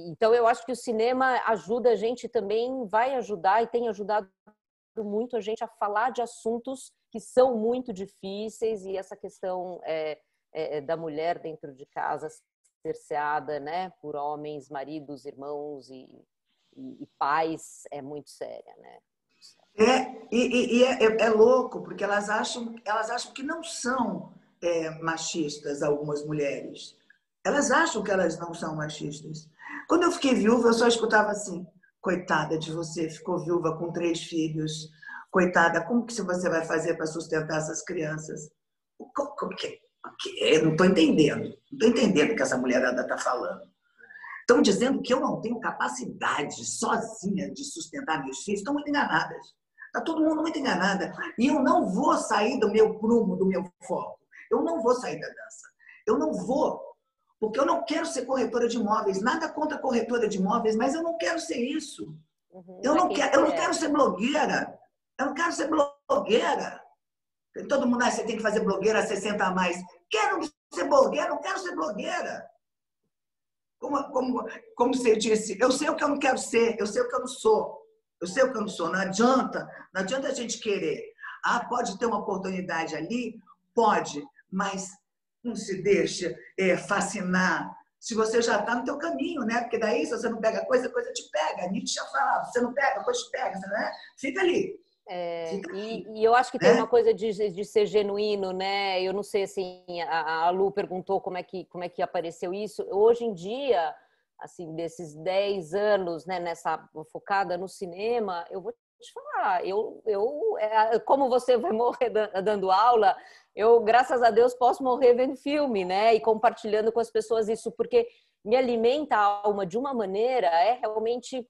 S4: Então eu acho que o cinema ajuda a gente também, vai ajudar e tem ajudado muito a gente a falar de assuntos que são muito difíceis, e essa questão da mulher dentro de casa cerceada, né, por homens, maridos, irmãos e pais é muito séria, né?
S3: É louco, porque elas acham que não são machistas, algumas mulheres. Elas acham que elas não são machistas. Quando eu fiquei viúva, eu só escutava assim, coitada de você, ficou viúva com 3 filhos. Coitada, como que você vai fazer para sustentar essas crianças? Eu não estou entendendo. Não estou entendendo o que essa mulherada está falando. Estão dizendo que eu não tenho capacidade sozinha de sustentar meus filhos. Estão muito enganadas. Está todo mundo muito enganada. E eu não vou sair do meu prumo, do meu foco. Eu não vou sair da dança. Eu não vou. Porque eu não quero ser corretora de imóveis. Nada contra corretora de imóveis, mas eu não quero ser isso. Eu não quero ser blogueira. Eu não quero ser blogueira. Todo mundo acha que você tem que fazer blogueira 60 a mais. Quero ser blogueira, não quero ser blogueira. Como você disse, eu sei o que eu não quero ser, eu sei o que eu não sou. Eu sei o que eu não sou. Não adianta a gente querer. Pode ter uma oportunidade ali? Pode, mas Não se deixe fascinar se você já está no teu caminho, né? Porque daí, se você não pega coisa, a coisa te pega. Nietzsche já falava, você não pega, a coisa te pega, né? Fica ali.
S4: E eu acho que tem uma coisa de ser genuíno, né? Eu não sei, assim, a Lu perguntou como é que apareceu isso. Hoje em dia, assim, desses 10 anos, né, nessa focada no cinema, eu vou te falar, como você vai morrer dando aula, eu, graças a Deus, posso morrer vendo filme, né? E compartilhando com as pessoas isso, porque me alimenta a alma de uma maneira, realmente...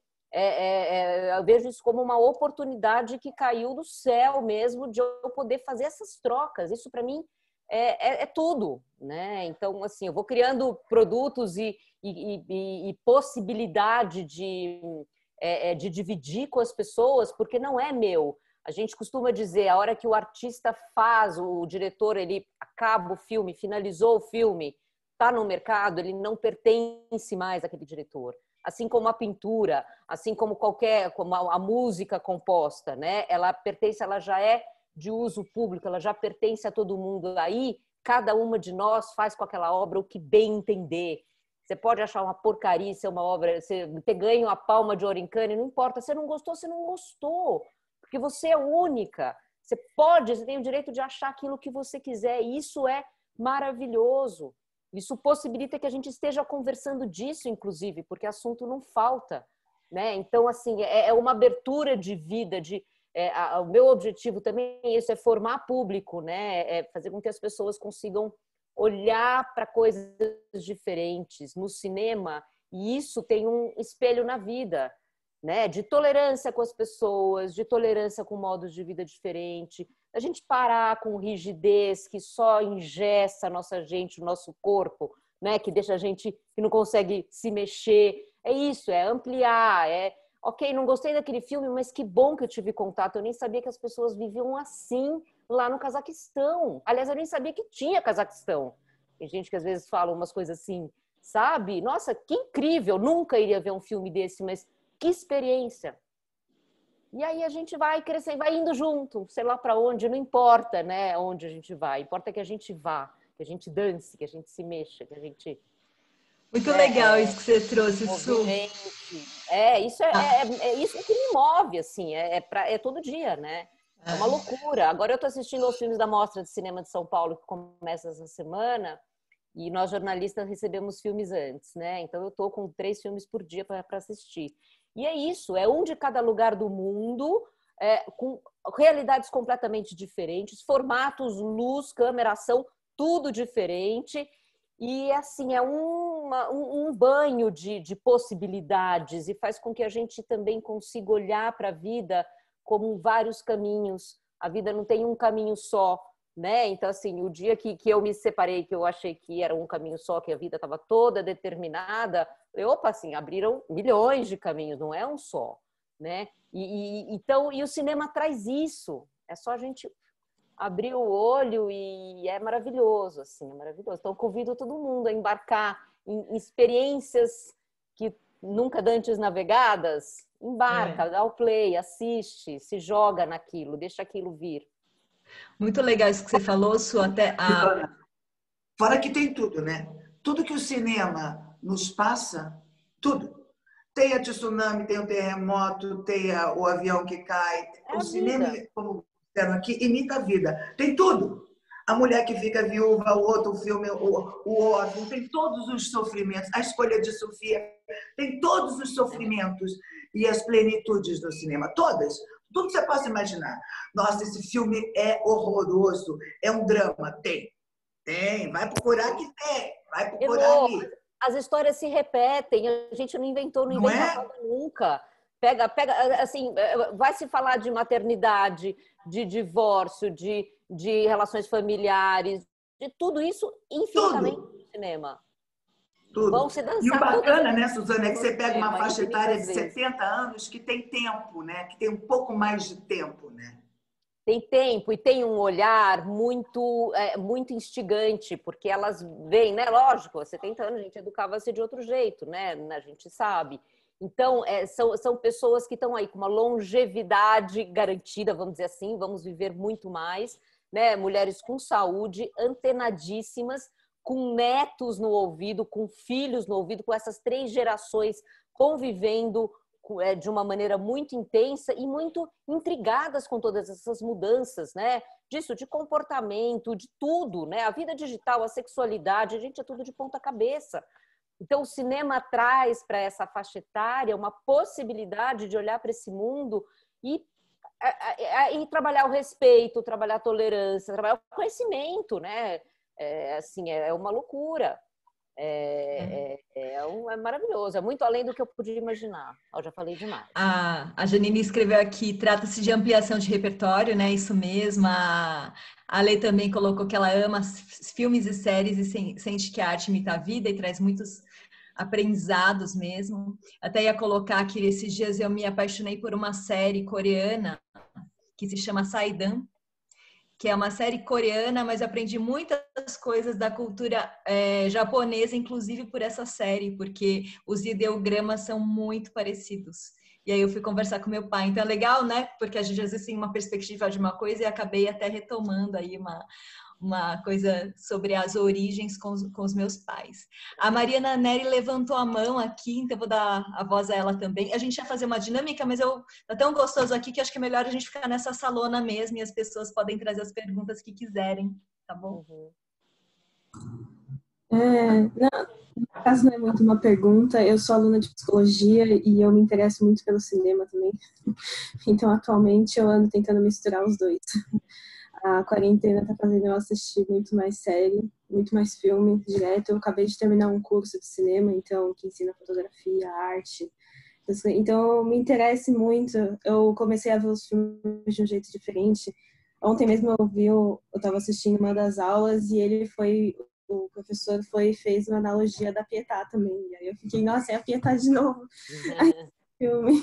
S4: eu vejo isso como uma oportunidade que caiu do céu mesmo, de eu poder fazer essas trocas. Isso para mim é tudo, né? Então, assim, eu vou criando produtos e possibilidade de dividir com as pessoas, porque não é meu. A gente costuma dizer, a hora que o artista faz, o diretor, ele acaba o filme, finalizou o filme, está no mercado, ele não pertence mais àquele diretor. Assim como a pintura, assim como como a música composta, né? Ela pertence, ela já é de uso público, ela já pertence a todo mundo. Aí, cada uma de nós faz com aquela obra o que bem entender. Você pode achar uma porcaria, ser uma obra, você ter ganho a palma de ouro em Cannes, não importa. Você não gostou, você não gostou. Porque você é única. Você tem o direito de achar aquilo que você quiser. E isso é maravilhoso. Isso possibilita que a gente esteja conversando disso, inclusive, porque assunto não falta, né? Então, assim, é uma abertura de vida, o meu objetivo também é isso, é formar público, né? É fazer com que as pessoas consigam olhar para coisas diferentes no cinema, e isso tem um espelho na vida, né? De tolerância com as pessoas, de tolerância com modos de vida diferentes, a gente parar com rigidez que só engessa a nossa gente, o nosso corpo, né? Que deixa a gente que não consegue se mexer. É isso, é ampliar, ok, não gostei daquele filme, mas que bom que eu tive contato. Eu nem sabia que as pessoas viviam assim lá no Cazaquistão. Aliás, eu nem sabia que tinha Cazaquistão. Tem gente que às vezes fala umas coisas assim, sabe? Nossa, que incrível! Nunca iria ver um filme desse, mas que experiência! E aí a gente vai crescendo, vai indo junto, sei lá para onde, não importa, né, onde a gente vai, importa que a gente vá, que a gente dance, que a gente se mexa, que a gente...
S2: Muito legal isso que você trouxe, Su.
S4: Isso que me move, assim, é todo dia, né? É uma loucura. Agora eu estou assistindo aos filmes da Mostra de Cinema de São Paulo, que começa essa semana, e nós jornalistas recebemos filmes antes, né? Então eu estou com 3 filmes por dia para assistir. E é isso, é um de cada lugar do mundo, com realidades completamente diferentes, formatos, luz, câmera, ação, tudo diferente. E, assim, é um banho de possibilidades e faz com que a gente também consiga olhar para a vida como vários caminhos. A vida não tem um caminho só, né? Então, assim, o dia que eu me separei, que eu achei que era um caminho só, que a vida estava toda determinada, opa, assim, abriram milhões de caminhos, não é um só, né? Então, o cinema traz isso, é só a gente abrir o olho e é maravilhoso, assim, é maravilhoso. Então, convido todo mundo a embarcar em experiências que nunca antes navegadas, embarca, dá o play, assiste, se joga naquilo, deixa aquilo vir.
S2: Muito legal isso que você falou, Su, até
S3: Fora que tem tudo, né? Tudo que o cinema nos passa, tudo. Tem a tsunami, tem o terremoto, tem o avião que cai. O cinema, como disseram aqui, imita a vida. Tem tudo. A mulher que fica viúva, o outro filme, o órfão, tem todos os sofrimentos. A escolha de Sofia, tem todos os sofrimentos e as plenitudes do cinema. Todas. Tudo que você possa imaginar. Nossa, esse filme é horroroso. É um drama. Tem. Vai procurar que tem. Vai procurar ali.
S4: As histórias se repetem. A gente não inventa nada nunca. Pega, assim, vai se falar de maternidade, de divórcio, de relações familiares, de tudo isso infinitamente no cinema.
S3: Tudo.
S4: Vão se dançar.
S3: E o bacana, né, Suzana, é que você pega uma faixa etária de 70 anos que tem tempo, né? Que tem um pouco mais de tempo, né?
S4: Tem tempo e tem um olhar muito instigante, porque elas veem, né? Lógico, 70 anos a gente educava-se de outro jeito, né? A gente sabe. Então, são pessoas que estão aí com uma longevidade garantida, vamos dizer assim, vamos viver muito mais, né? Mulheres com saúde, antenadíssimas, com netos no ouvido, com filhos no ouvido, com essas 3 gerações convivendo de uma maneira muito intensa e muito intrigadas com todas essas mudanças, né? Disso, de comportamento, de tudo, né? A vida digital, a sexualidade, a gente é tudo de ponta cabeça. Então, o cinema traz para essa faixa etária uma possibilidade de olhar para esse mundo e trabalhar o respeito, trabalhar a tolerância, trabalhar o conhecimento, né? Assim, é uma loucura. É maravilhoso, é muito além do que eu podia imaginar. Eu já falei demais.
S2: A Janine escreveu aqui, trata-se de ampliação de repertório, né? Isso mesmo. A Lê também colocou que ela ama filmes e séries e sente que a arte imita a vida e traz muitos aprendizados mesmo. Até ia colocar que esses dias eu me apaixonei por uma série coreana que se chama Saidan, que é uma série coreana, mas aprendi muitas coisas da cultura japonesa, inclusive por essa série, porque os ideogramas são muito parecidos. E aí eu fui conversar com meu pai. Então é legal, né? Porque a gente às vezes tem uma perspectiva de uma coisa e acabei até retomando aí uma coisa sobre as origens com os meus pais. A Mariana Neri levantou a mão aqui, então eu vou dar a voz a ela também. A gente ia fazer uma dinâmica, mas tá tão gostoso aqui que acho que é melhor a gente ficar nessa salona mesmo e as pessoas podem trazer as perguntas que quiserem, tá bom?
S7: No caso não é muito uma pergunta, eu sou aluna de psicologia e eu me interesso muito pelo cinema também. Então, atualmente, eu ando tentando misturar os dois. A quarentena tá fazendo eu assistir muito mais série, muito mais filme direto. Eu acabei de terminar um curso de cinema, então, que ensina fotografia, arte. Então, eu me interesso muito. Eu comecei a ver os filmes de um jeito diferente. Ontem mesmo eu estava assistindo uma das aulas e o professor fez uma analogia da Pietà também. E aí eu fiquei, nossa, é a Pietà de novo. Filme.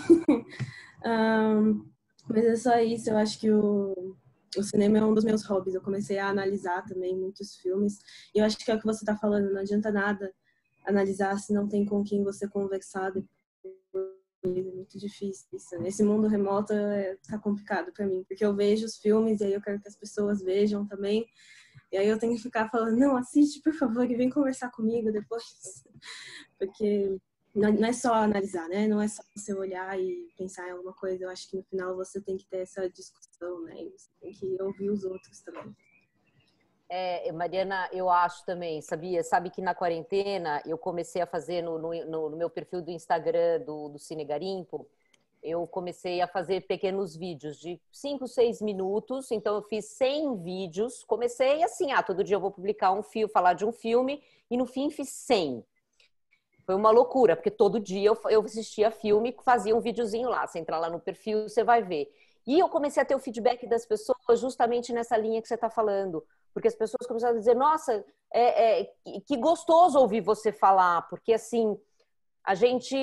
S7: Mas é só isso, eu acho que o cinema é um dos meus hobbies. Eu comecei a analisar também muitos filmes. E eu acho que é o que você está falando, não adianta nada analisar se não tem com quem você conversar depois. É muito difícil isso. Nesse mundo remoto tá complicado para mim, porque eu vejo os filmes e aí eu quero que as pessoas vejam também. E aí eu tenho que ficar falando, não, assiste, por favor, e vem conversar comigo depois. Porque não é só analisar, né? Não é só você olhar e pensar em alguma coisa. Eu acho que no final você tem que ter essa discussão, né? E você tem que ouvir os outros também.
S4: Mariana, eu acho também, sabe que na quarentena eu comecei a fazer no meu perfil do Instagram do Cine Garimpo, eu comecei a fazer pequenos vídeos de 5, 6 minutos, então eu fiz 100 vídeos, comecei assim, todo dia eu vou publicar um filme, falar de um filme, e no fim fiz 100. Foi uma loucura, porque todo dia eu assistia filme e fazia um videozinho lá, você entrar lá no perfil, você vai ver. E eu comecei a ter o feedback das pessoas justamente nessa linha que você está falando, porque as pessoas começaram a dizer, nossa, que gostoso ouvir você falar, porque assim, a gente,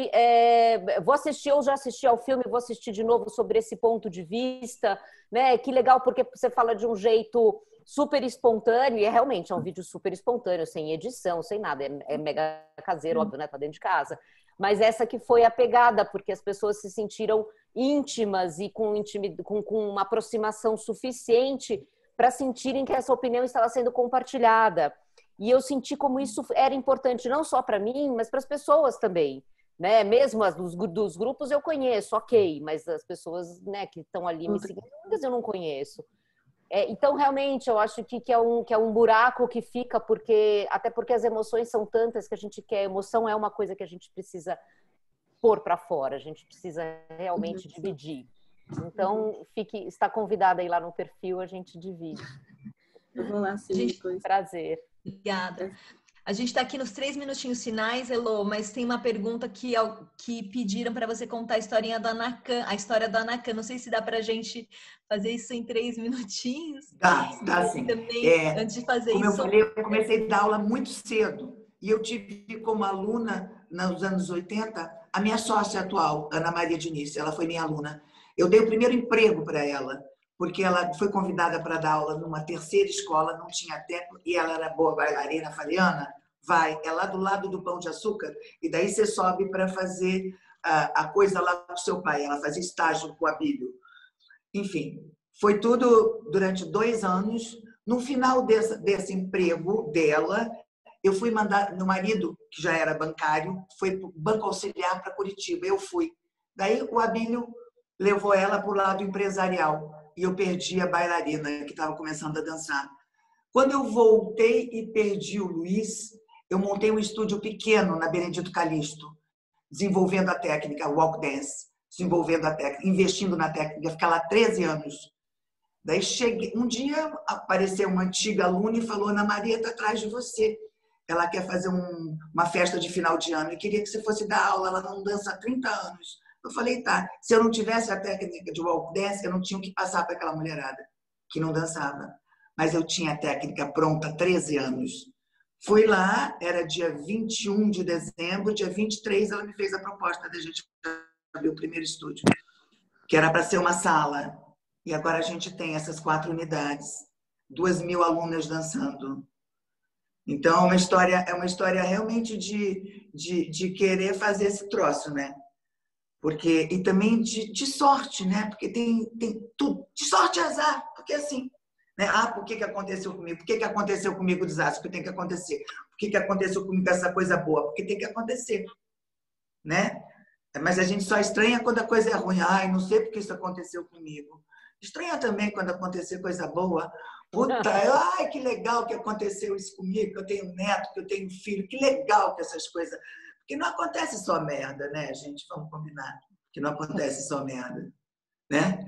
S4: vou assistir, eu já assisti ao filme, vou assistir de novo sobre esse ponto de vista, né? Que legal, porque você fala de um jeito super espontâneo, e realmente é um vídeo super espontâneo, sem edição, sem nada, é mega caseiro, óbvio, né? Tá dentro de casa. Mas essa que foi a pegada, porque as pessoas se sentiram íntimas e com uma aproximação suficiente para sentirem que essa opinião estava sendo compartilhada. E eu senti como isso era importante, não só para mim, mas para as pessoas também, né? Mesmo as dos grupos eu conheço, ok, mas as pessoas, né, que estão ali me seguindo, eu não conheço. Então, realmente, eu acho que é um buraco que fica, até porque as emoções são tantas que a gente quer. Emoção é uma coisa que a gente precisa pôr para fora, a gente precisa realmente dividir. Então, está convidada aí lá no perfil, a gente divide.
S7: Eu vou lá, sim, depois.
S4: Prazer.
S2: Obrigada. A gente está aqui nos 3 minutinhos finais, Elô, mas tem uma pergunta que pediram para você contar a historinha da Anacan, a história da Anacan. Não sei se dá para a gente fazer isso em 3 minutinhos.
S3: Dá sim.
S2: Também, antes de fazer
S3: como
S2: isso...
S3: eu falei, eu comecei a dar aula muito cedo e eu tive como aluna, nos anos 80, a minha sócia atual, Ana Maria Diniz, ela foi minha aluna. Eu dei o primeiro emprego para ela, porque ela foi convidada para dar aula numa terceira escola, não tinha tempo, e ela era boa bailarina. Falei, Ana, vai, é lá do lado do Pão de Açúcar, e daí você sobe para fazer a coisa lá com o seu pai. Ela fazia estágio com a Bíblia. Enfim, foi tudo durante 2 anos. No final desse emprego dela, eu fui mandar, meu marido, que já era bancário, foi para o Banco Auxiliar para Curitiba, eu fui. Daí o Abílio levou ela para o lado empresarial e eu perdi a bailarina que estava começando a dançar. Quando eu voltei e perdi o Luiz, eu montei um estúdio pequeno na Benedito Calixto, desenvolvendo a técnica walk dance, desenvolvendo a técnica, investindo na técnica, ficar lá 13 anos. Daí cheguei, um dia apareceu uma antiga aluna e falou: Ana Maria está atrás de você. Ela quer fazer uma festa de final de ano e queria que você fosse dar aula, ela não dança há 30 anos. Eu falei: tá, se eu não tivesse a técnica de walk dance, eu não tinha o que passar para aquela mulherada que não dançava. Mas eu tinha a técnica pronta há 13 anos. Fui lá, era dia 21 de dezembro, dia 23 ela me fez a proposta da gente abrir o primeiro estúdio, que era para ser uma sala. E agora a gente tem essas 4 unidades, 2.000 alunas dançando. Então, é uma história realmente de querer fazer esse troço, né? Porque, e também de sorte, né? Porque tem tudo. De sorte e azar, porque assim... Né? Ah, por que aconteceu comigo? Por que aconteceu comigo o desastre? Porque tem que acontecer. Por que aconteceu comigo essa coisa boa? Porque tem que acontecer. Né? Mas a gente só estranha quando a coisa é ruim. Ai, não sei porque isso aconteceu comigo. Estranha também quando acontecer coisa boa. Puta, ai, que legal que aconteceu isso comigo, que eu tenho um neto, que eu tenho um filho. Que legal que essas coisas... Porque não acontece só merda, né, gente? Vamos combinar. Que não acontece só merda. Né?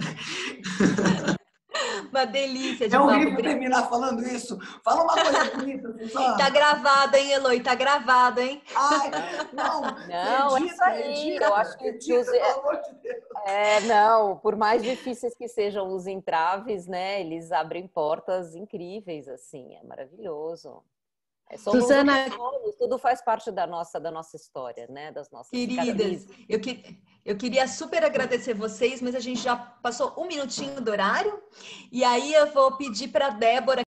S2: Uma delícia de
S3: É horrível terminar falando isso. Fala uma coisa bonita, Suzana.
S2: Tá gravado, hein, Eloy? Tá gravado, hein?
S3: Ai, não,
S4: é isso aí. Eu acho que
S3: pelo amor de Deus.
S4: Não, por mais difíceis que sejam os entraves, né, eles abrem portas incríveis, assim, é maravilhoso.
S2: Suzana,
S4: tudo faz parte da nossa história, né, das nossas
S2: queridas, eu queria super agradecer vocês, mas a gente já passou 1 minutinho do horário, e aí eu vou pedir para a Débora